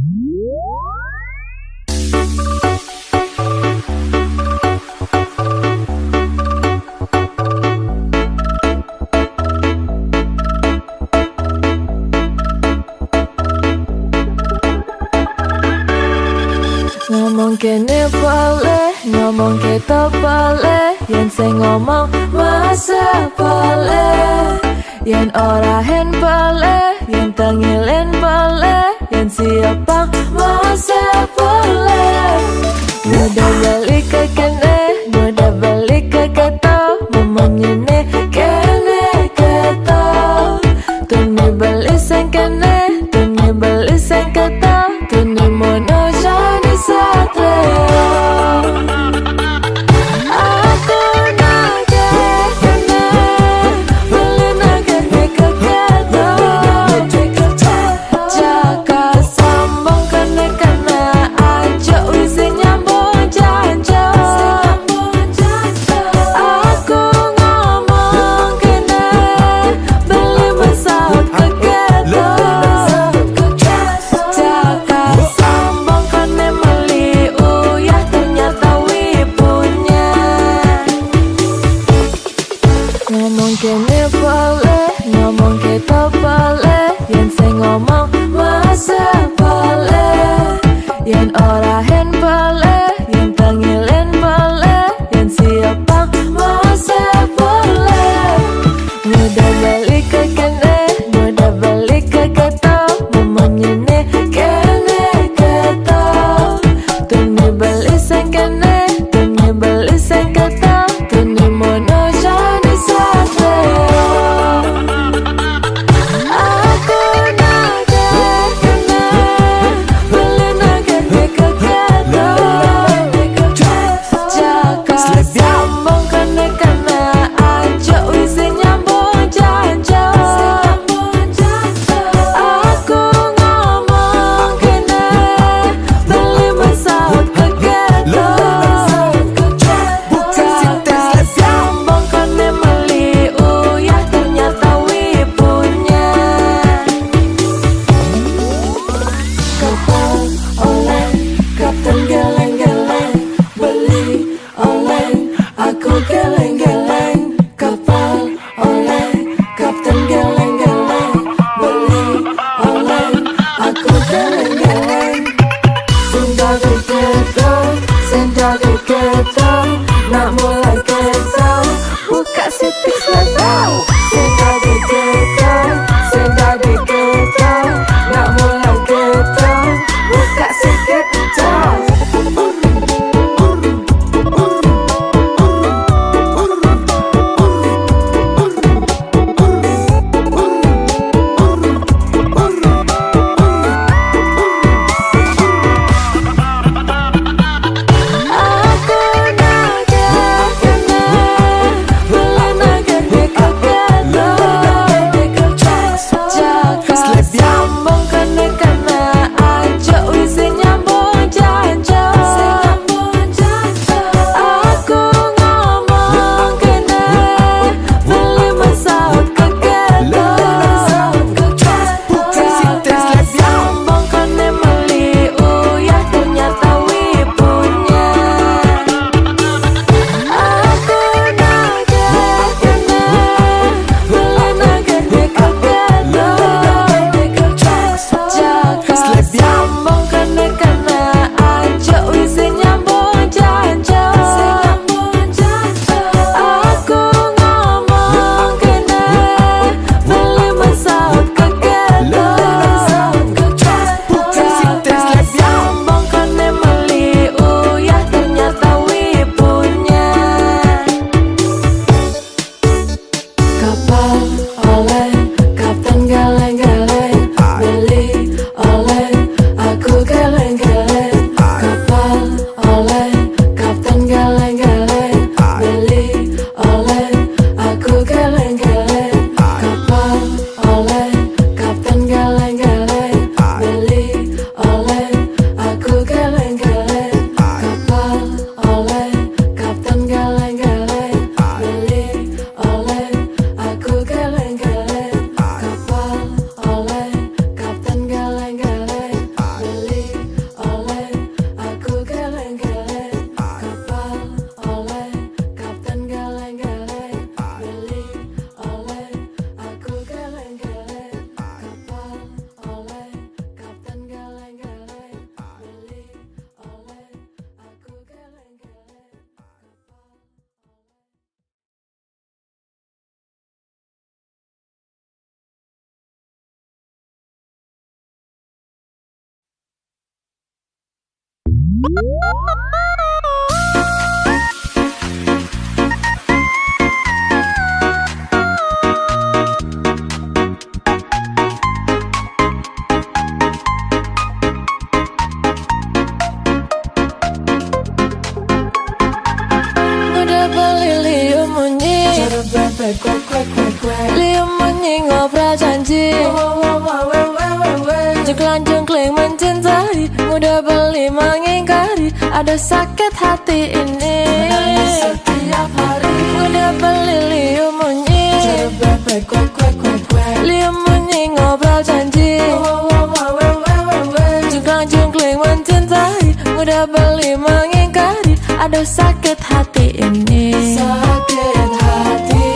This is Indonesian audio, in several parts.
Ngomong kene boleh, ngomong ketok boleh, yen sing ngomong masa boleh, yen ora hen boleh, yen tengilen boleh, yen siapa masa boleh. Mudah balik ke kene, mudah balik ke ketok, ngomong ini kene ketok, tuni balik sing kene, tuni balik sing ketok, tuni mono jadi satria. Aku nage kene, beli nage ke ketok, jaga sambung kene. Liam munyi ngobrol janji, jengklang-jengkling mencintai, mudah beli mengingkari, ada sakit hati ini. Menangis setiap hari, mudah beli liam munyi, liam munyi ngobrol janji, jengklang-jengkling mencintai, mudah beli mengingkari, ada sakit hati ini. Sakit hati,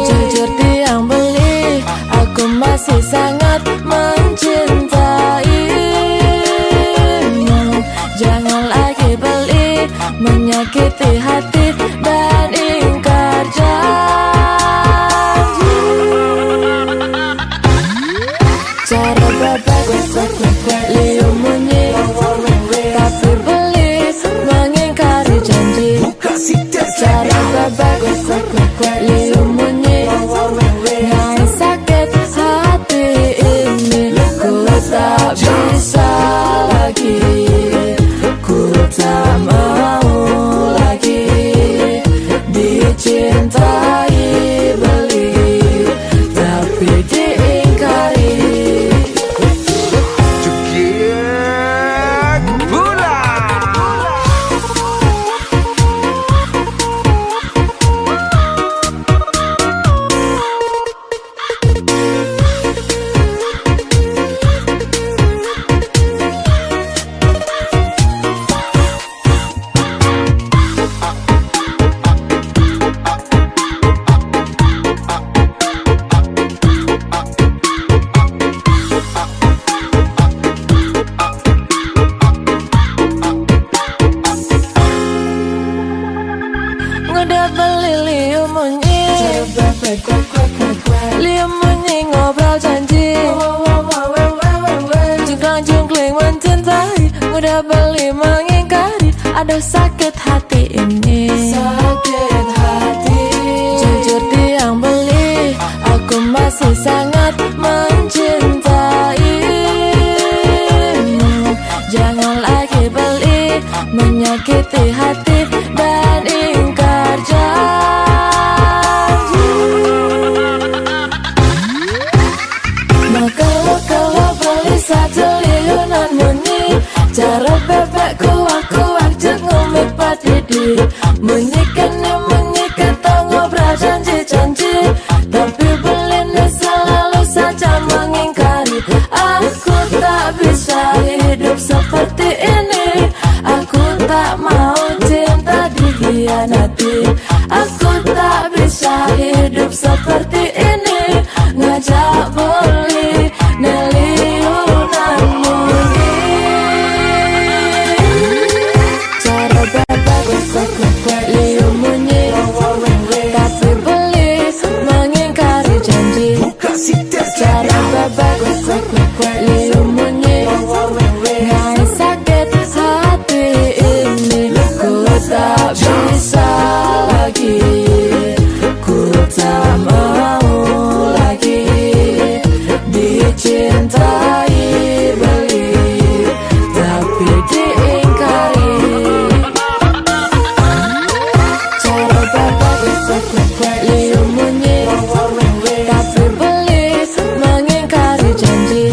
jujur tiang beli, aku masih sangat mencintaimu. Jangan lagi beli, menyakiti hati dan ingkar janji. Cara bebek, liam munyi, tapi beli mengingkari janji. Cara bebek, liam munyi, ngai sakit hati ini. Ku tak bisa lagi, ku tak mau lagi dicintai beli, tapi diingkari. Udah beli liam munyi, liam munyi ngobrol janji, jengklang-jengkling mencintai, mudah beli mengingkari, ada sakit hati ini. Sakit hati, jujur tiang beli, aku masih sangat mencintaimu. Jangan lagi beli, menyakiti hati dan ingkar janji. Maka kalau beli satu liunan munyi, cara bebek kuak-kuak jengumi padidi. Munyikan tak ngobrol janji-janji, tapi beli ini selalu saja mengingkari. Aku tak bisa hidup seperti ini, aku tak mau cinta dikhianati. Aku tak bisa hidup seperti ini, ngajak beli neliunan munyi. Cara bebek, liam munyi, tapi beli mengingkari janji. Cara bebek, liam munyi, ngai sakit hati ini. Ku tak bisa lagi, ku tak mau lagi dicintai beli, tapi diingkari. Cara bebek, liam munyi, tapi beli mengingkari janji.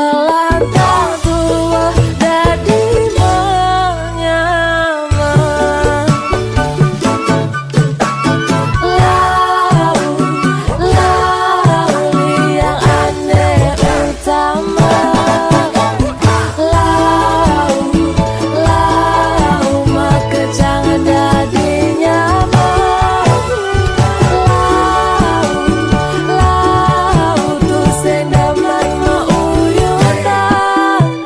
selantang tua dadi menyaman. Lau yang aneh utama. Lau maka jangan dadi nyaman. Lau tu sendaman mauyutan.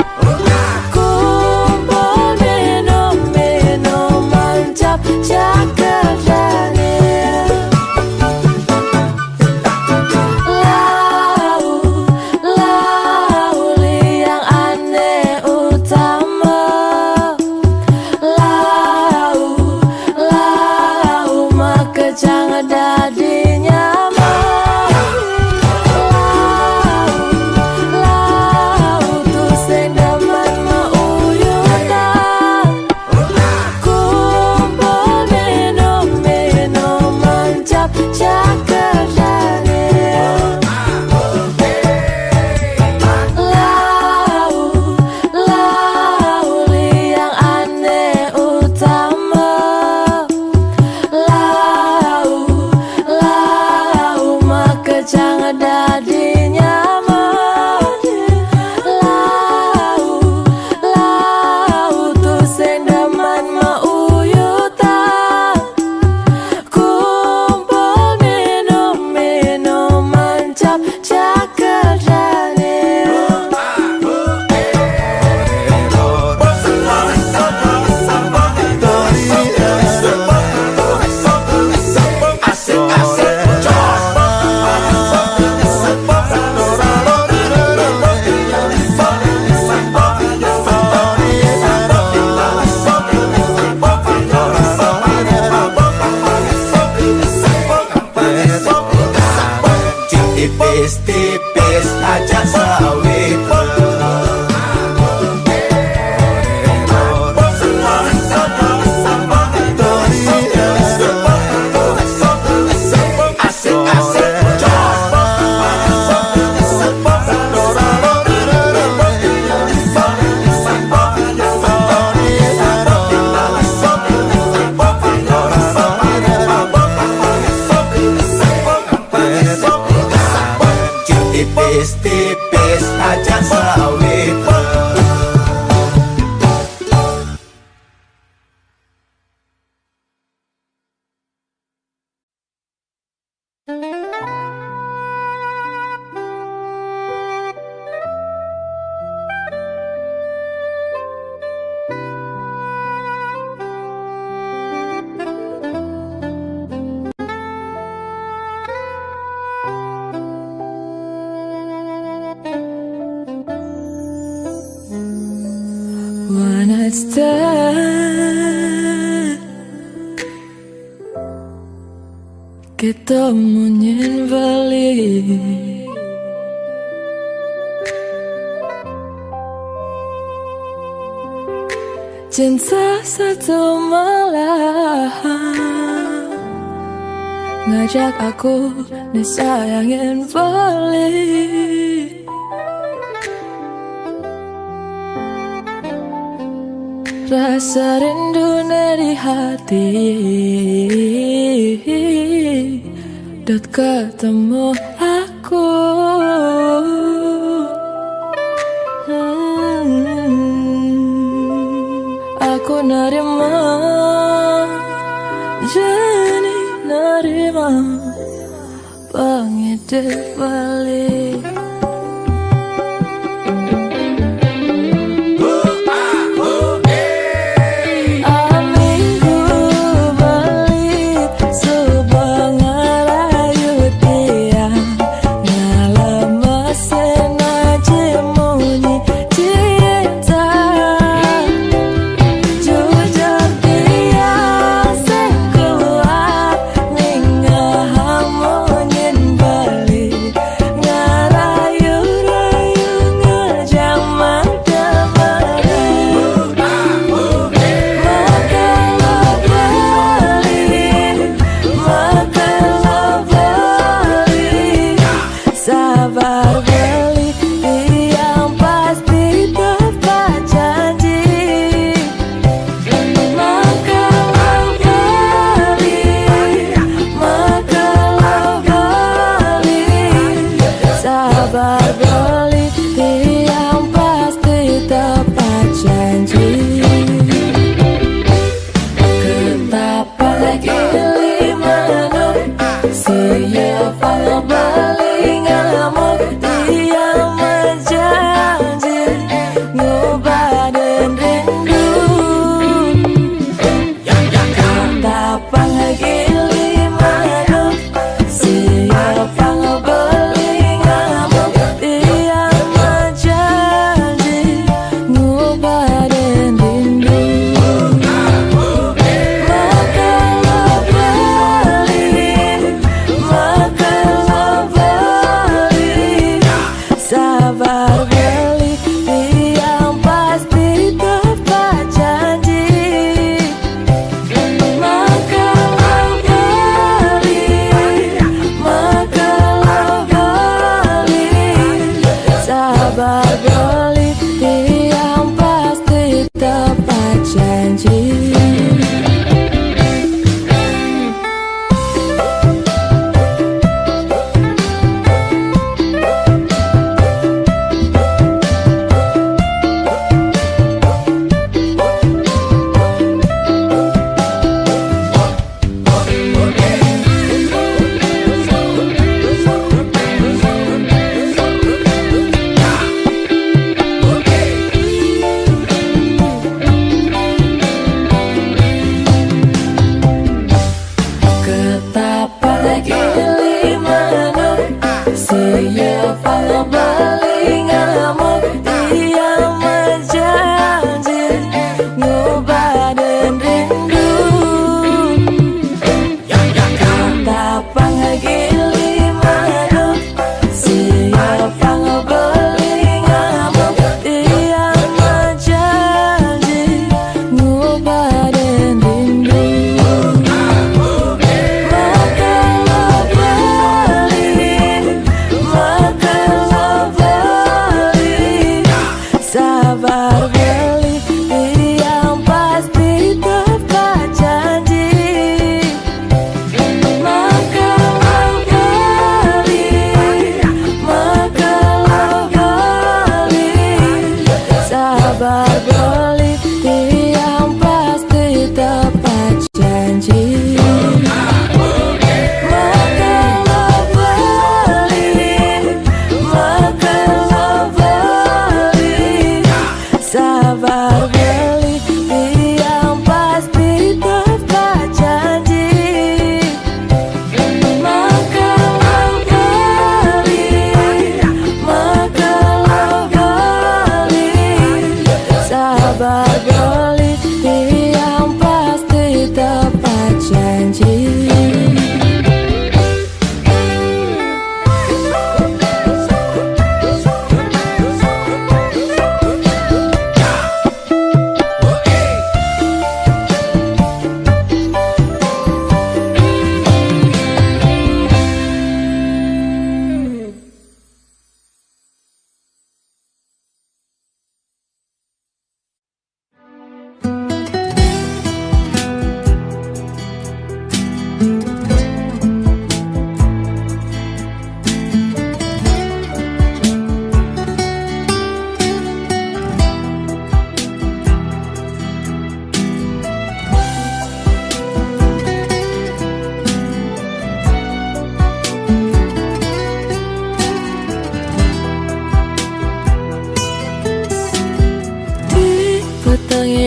Kumpul minum mancap cakar Daniel. Lau yang aneh utama. Lau maka jangan dadi nyaman. Lau tu sendaman mauyutan. Kumpul minum mancap cakar Daniel. Lau yang aneh utama. Lau maka jangan dadi nyaman. Lau tu sendaman mauyutan. Kumpul minum mancap cakar Daniel. Tipis-tipis aja sawit. Tipis-tipis aja sawit. One night stand, kita munyin balik. Cinta satu malam ngajak aku disayangin balik. Rasa rindu dari hati dot ketemu aku. Aku nerima, jadi nerima penghidup balik. Ngara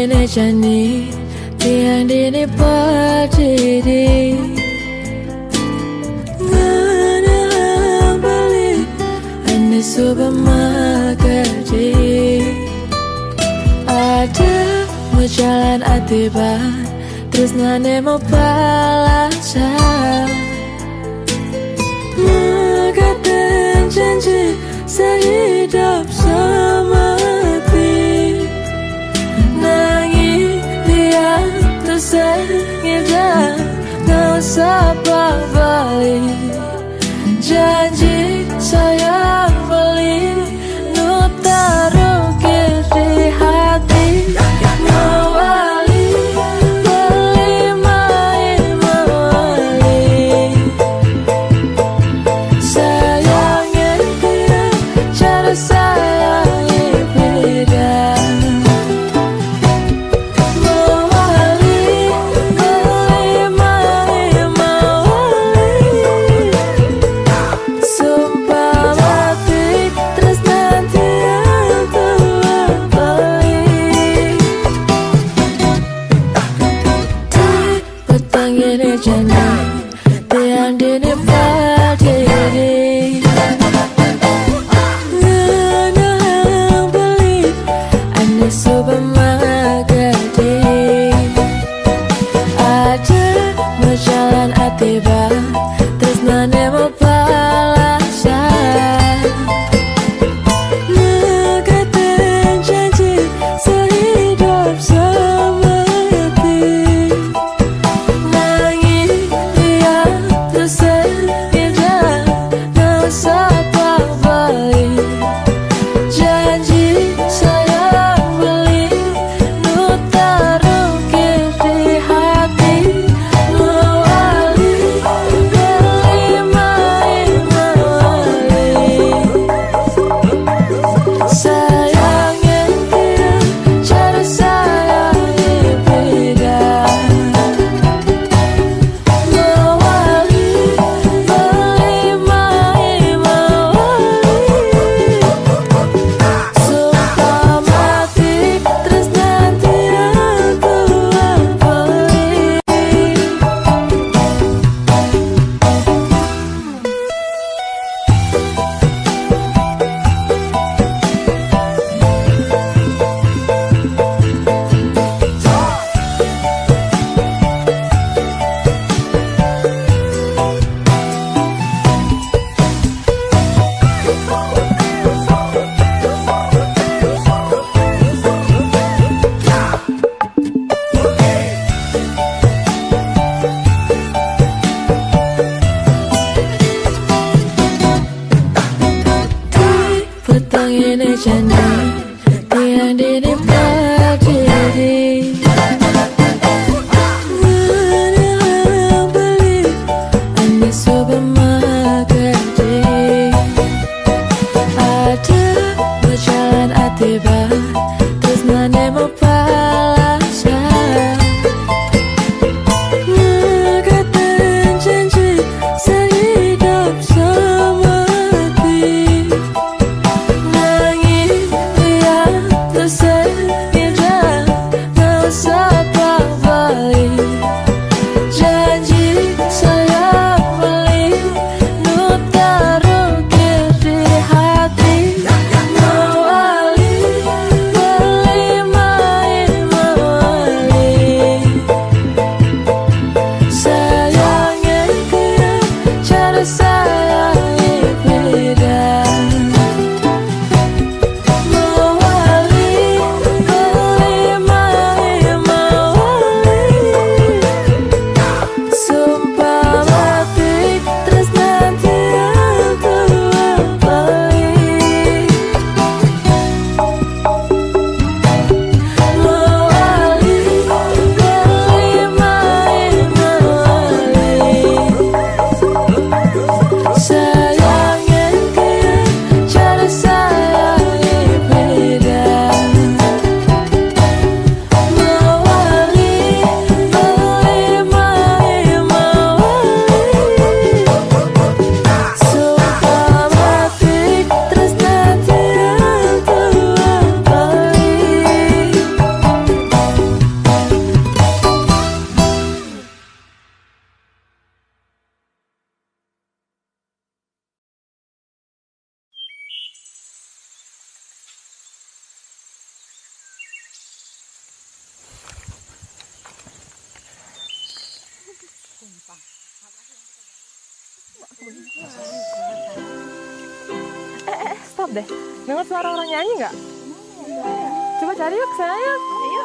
ini jani tiang dini berdiri. Ngana beli ini supermarket. Ada mau jalan atiba terus nane mau balasan. Mengatakan janji sehidup semati. Nangis dia tersengit dan gak usah balik. Janji sayang beli nu taruh di hati. Mawali beli main mawali. Sayangnya dia cara sayangi beda. Mawali beli main mawali. Sumpah mati terus nanti aku balik. Di petang ini jani tiang dini berdiri. Ngana beli ane supermarket. Ada mau jalan atiba terus nane mau balasan. Mengatakan janji sehidup semati. Nangis dia tersengit dan gak usah balik. Janji sayang beli nu taruh di hati. Mawali beli main mawali. Sayangnya dia cara sayangi beda. Mawali beli main mawali. Sumpah mati terus nanti aku balik. Di petang ini jani tiang dini berdiri. Ngana beli ane supermarket. Ada mau jalan atiba terus nane mau balasan. Mengatakan janji sehidup semati. Nangis dia tersengit dan gak usah balik. Janji sayang beli nu taruh di hati. Mawali maaf deh. Dengar suara orang nyanyi nggak? Coba cari yuk, kesana yuk. Ayo.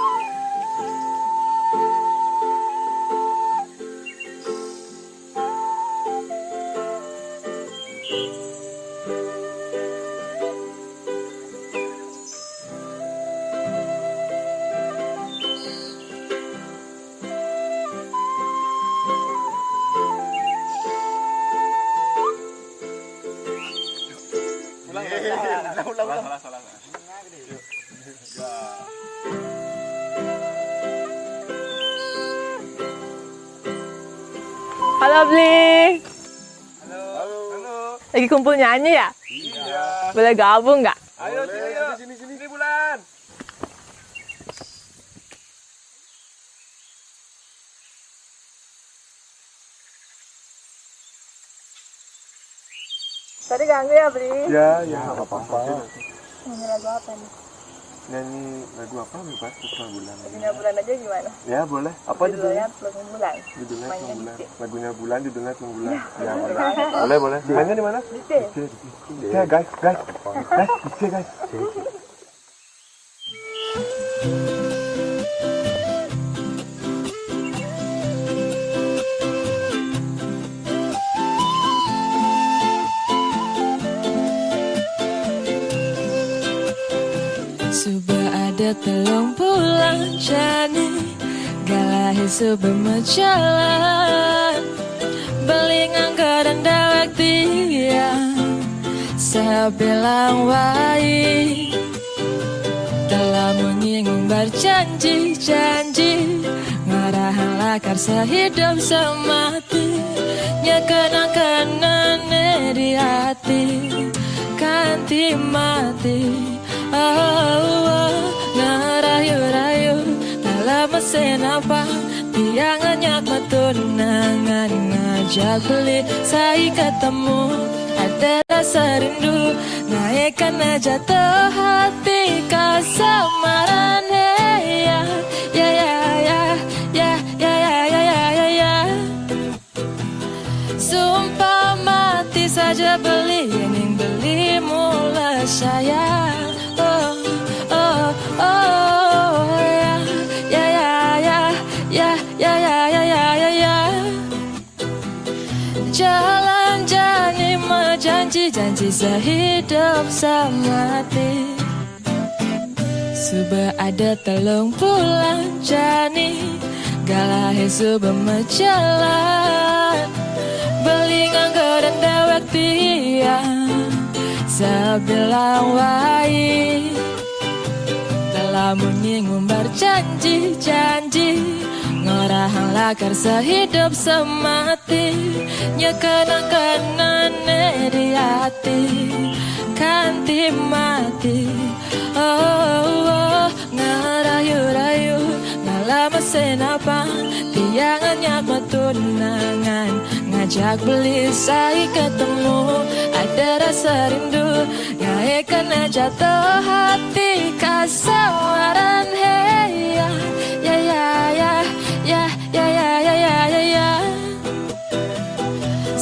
Salah. Halo Bli. Halo. Lagi kumpul nyanyi ya? Iya. Boleh gabung nggak? Ayo sini Bulan. Tadi ganggu ya Bli? Ya nggak apa-apa. Nyanyi lagu apa nih? Nyanyi lagu apa lupa Bulan. Lagunya Bulan aja gimana? Ya boleh. Apa Judulnya Pelung Bulan. Judulnya Mainnya Pelung Bulan. dikit. Lagunya Bulan judulnya Pelung Bulan. Ya boleh. Mainnya di mana? Dikit. Oke guys. Guys. Sudah ada telung bulan jani Galahi sudah menjalan Beli ngangka dan dawak dia Saya bilang wai Telah menyinggung berjanji-janji Ngarahan lakar sehidup semati Nyekenang-kenang di hati Kanti mati ngerayu-rayu dalam mesin apa tiangannya ketunangan ngajak beli saya ketemu ada rasa rindu naik karena jatuh hati kasamaran ya sumpah mati saja beli yang beli mulai saya Jalan-jalan janji sehidup semati Sudah ada telung bulan jani Galahi sudah menjalan Beli nganggo dan dawak dia Sebilang wai Telah menyinggung berjanji-janji Ngorahang lakar sehidup semati Nyekenang-kenang di hati Kanti mati ngerayu-rayu Ngalah mesin apa Tiangannya ketunangan Ngajak beli saya ketemu Ada rasa rindu Ngaik kena jatuh hati Kasawaran hey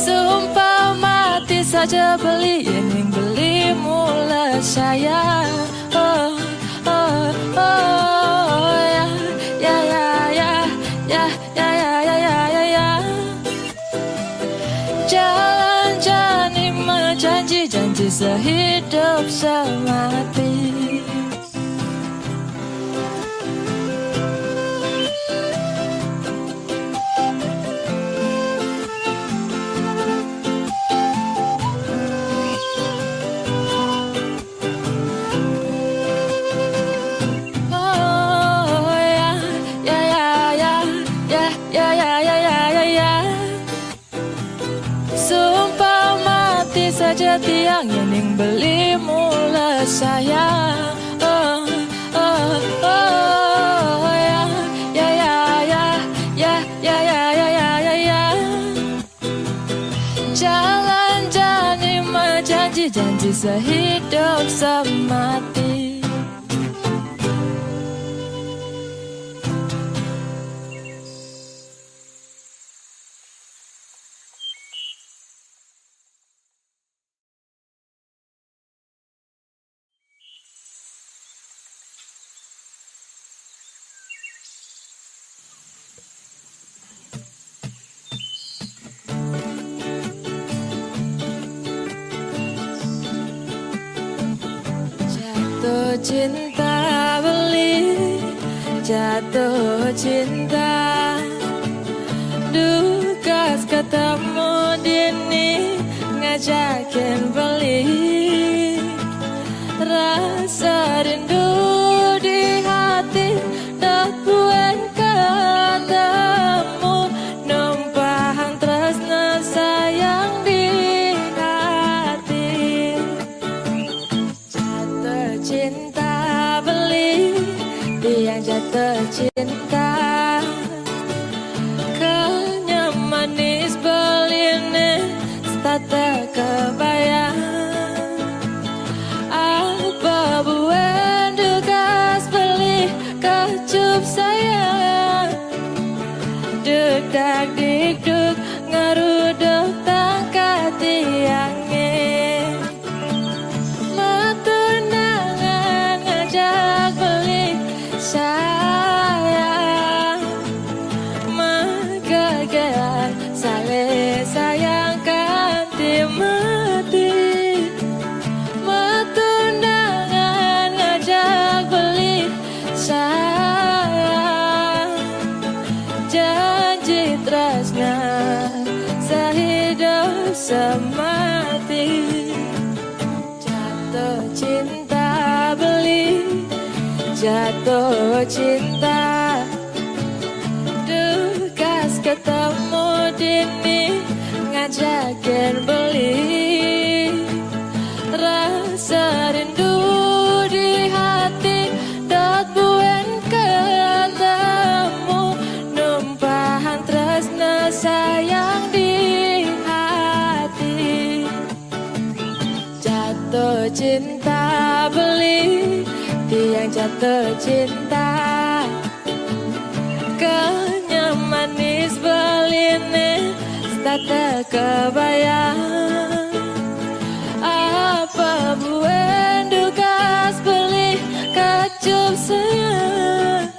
Sumpah mati saja beli yang beli mulai saya Jalan-jalan janji sehidup semati saja tiang yang beli mulai saya Jalan-jalan janji sehidup semati cinta beli, jatuh cinta. Dukas ketemu dini, ngajakin beli. Rasa rindu di hati, tak buat ketemu. Numpahan tresna sayang di hati. Jatuh cinta beli, tiang jatuh cinta. Kenyam manis beline, tak kebayang. Apa buat dukas beli, kecup sayang. Dedak dikduk, ngeruduk tangkat tiangnya. Matunangan ngajak beli sayang. Magagelan saling sayangkan timati. Matunangan ngajak beli sayang. Janji tresna sehidup semati. Jatuh cinta beli, jatuh cinta. Dukas ketemu dini, ngajakin beli. Rasa rindu di hati, tak buat ketemu. Numpahan tresna sayang di hati. Jatuh cinta beli, tiang jatuh cinta. Kenyam manis beline, tak kebayang. Apa buat dukas beli, kecup sayang.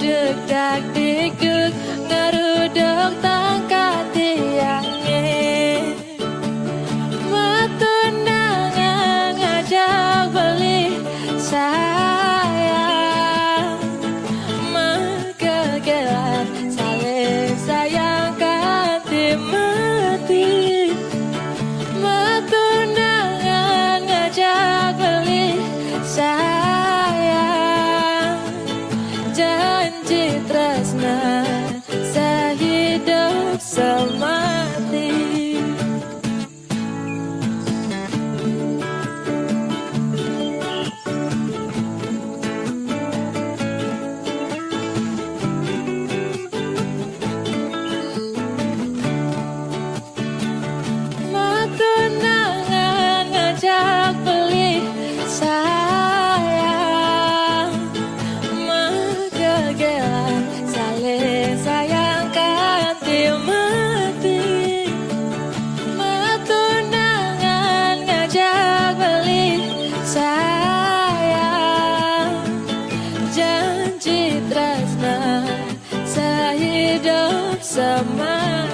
Dedak dikduk, ngeruduk tangkat tiangnya. Matunangan ngajak beli sayang. Magagelan saling sayangkan timati. Matunangan ngajak beli sayang. Janji tresna sehidup semati. Matunangan ngajak beli sayang. Magagelan saling sayangkan timati. Matunangan ngajak beli sayang. Janji tresna sehidup semati.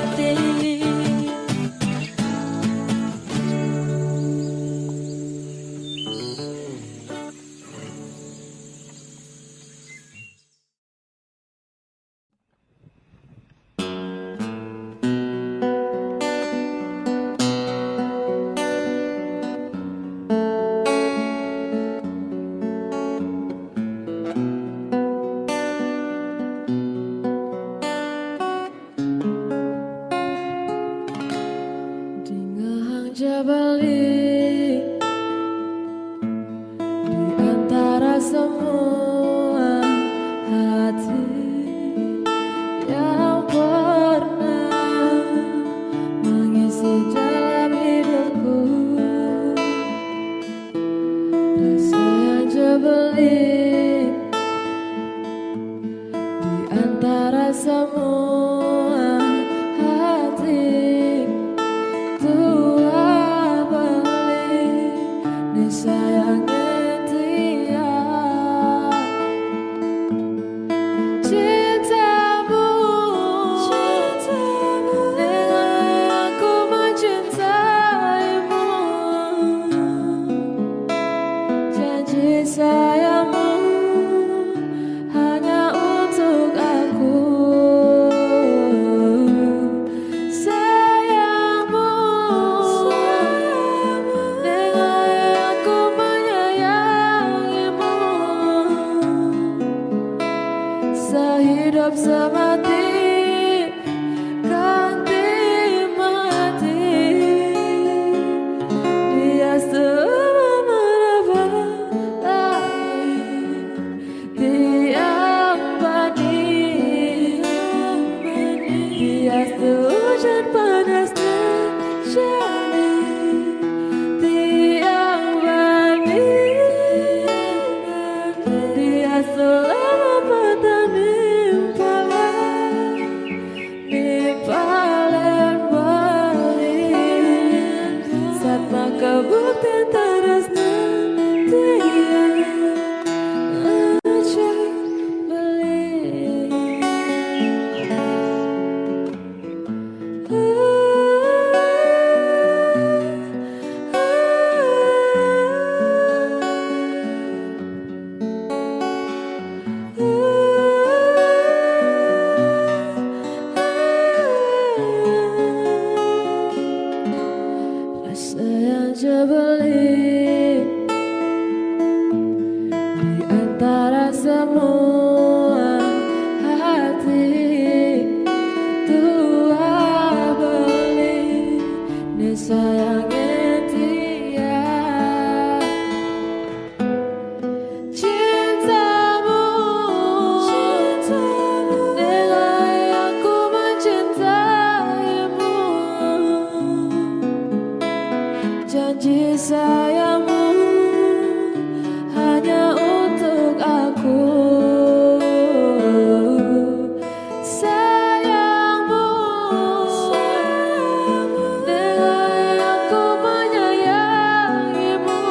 Jabali di antara semua hati yang pernah mengisi dalam hidupku. Rasa yang jabali di antara semua hati. Sayang dia, cintamu, dengan aku mencintaimu. Janji hidup semati ganti mati. Dia semua merebut langit tiang bani. Dia hujan panas dan tiang bani. Dia selama petang nimpalen balik saat maka bukti terus nanti aja beli. Rasa yang terbelit di antara semua hati tua beli nih sayangnya dia cintamu nilai aku mencintaimu. Janji sayangmu hanya untuk aku. Sayangmu nilai aku menyayangimu.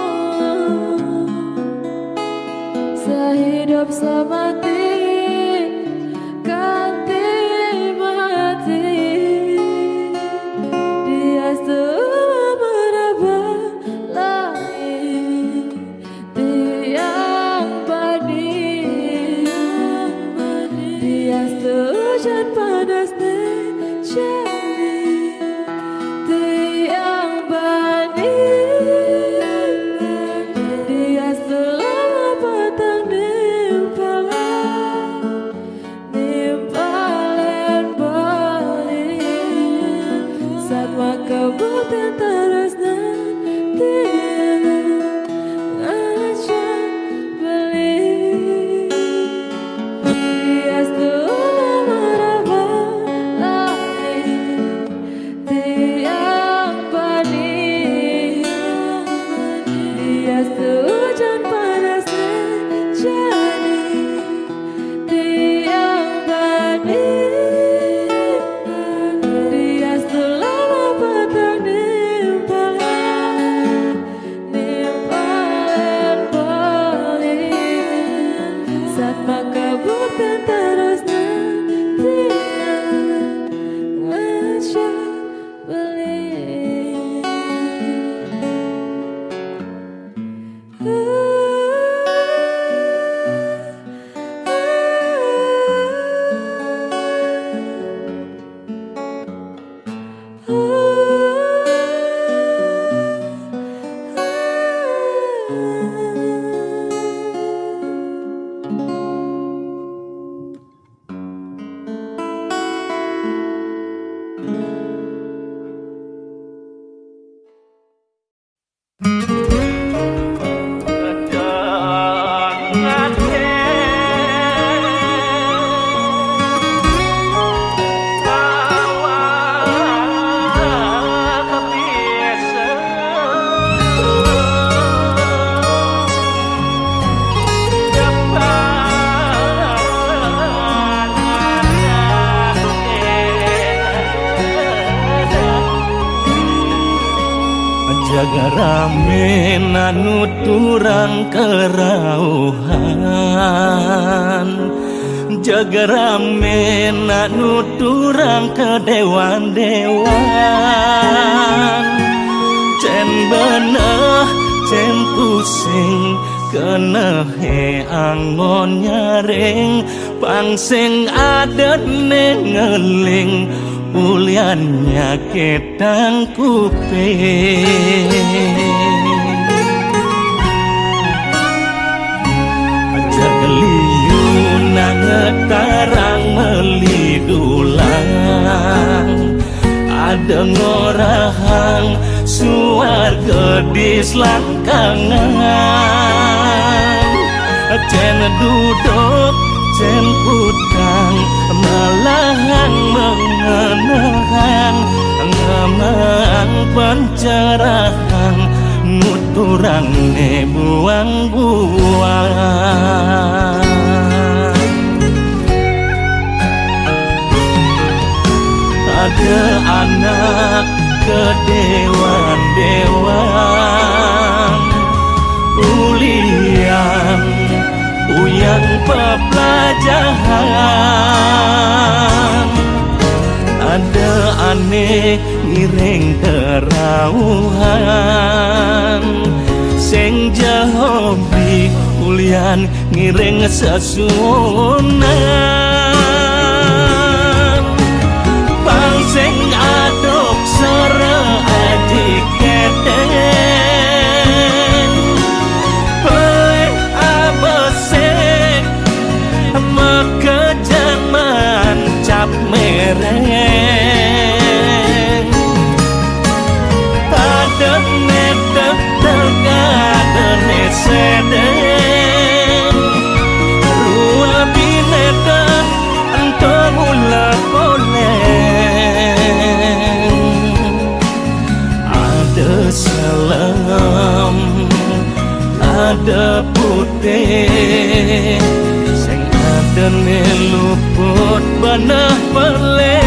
Sehidup semati ganti mati. Dia semua merebut langit tiang bani. Dia hujan panas menjadi tiang bani. Dia selama petang nimpalen balik saat maka bukti terus nanti aja beli. Dia selama merebut langit tiang bani. Dia hujan panas menjadi tiang bani. Dia selama petang nimpalen balik saat maka bukti terus nanti aja beli. Jaga rame nanuturang kerauhan. Jaga rame nanuturang kedewan-dewan. Cen beneh cen pusing kena he angon nyaring. Pangsing adet nengeling uliannya ketang kuping. Jaga liu nangetarang ada ngorahang suarga di selangkangan cen duduk cen putang malahan mengenang ngamang pencerahan nuturang ne buang-buang ada anak kedewan-dewan ulian uyan pepelajaran ada aneh ngiring kerauhan sing jahobi ulian ngiring sesunan bang sing aduk sore adik keteng peleh abesek mekejan mancap mereng padem nedek tergadene sedeng rua binedek ento mula boleh ada salam ada putih sing ada luput banah peleh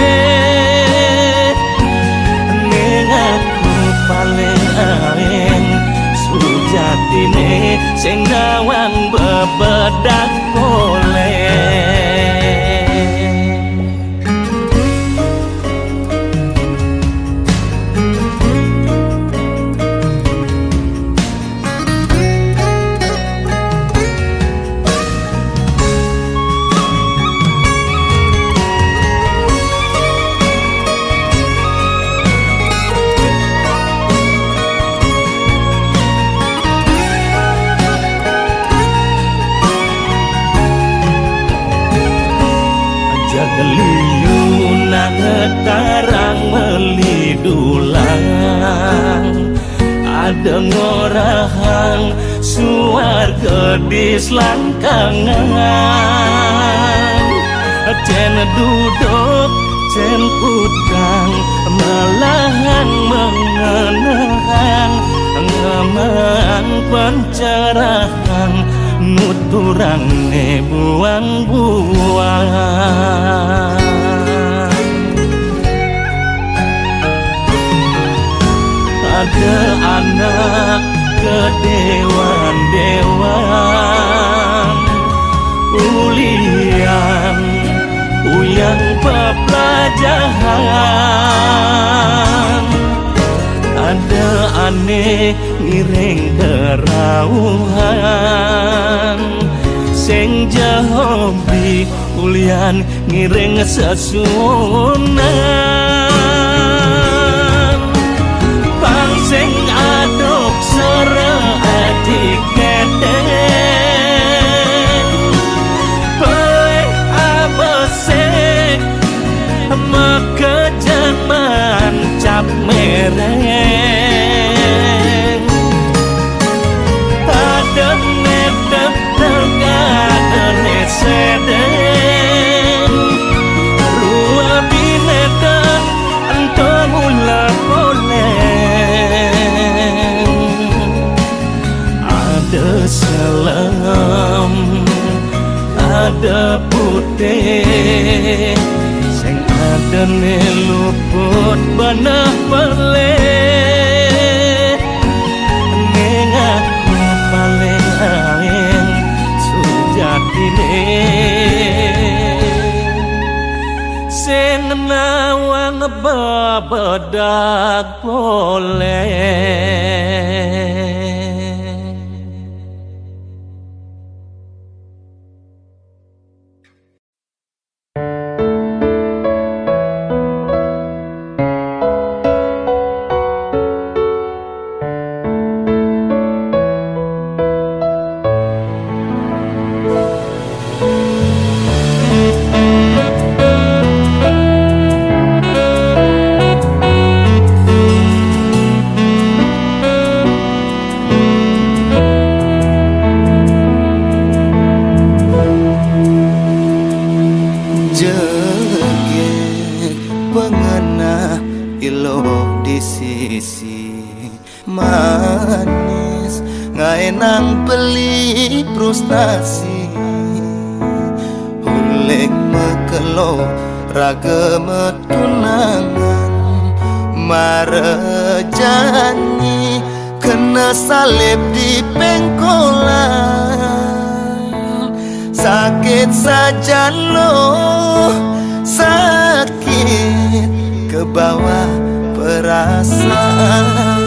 ning aku paling aeng sujatine sing nawang bebedak boleh tarang melidulang ada ngorahang suarga di selangkangan cen duduk cen putang malahan mengenang ngamang pencerahan nuturang ne buang-buang ada anak kedewan-dewan ulian uyan pepelajaran ada aneh ngiring kerauhan sing jahobi ulian ngiring sesunan sing aduk sore adik keteng peleh abesek mekejan mancap mereng padem nedek tergadene sedeng rua binedek ento mula boleh ada salam ada putih sing ada luput banah peleh ning aku paling aeng sujatine sing nawang bebedak boleh isi manis ngaenang beli frustasi hulek mekelo raga metunangan marejani kena salib di pengkolan sakit saja loh sakit ke bawah perasaan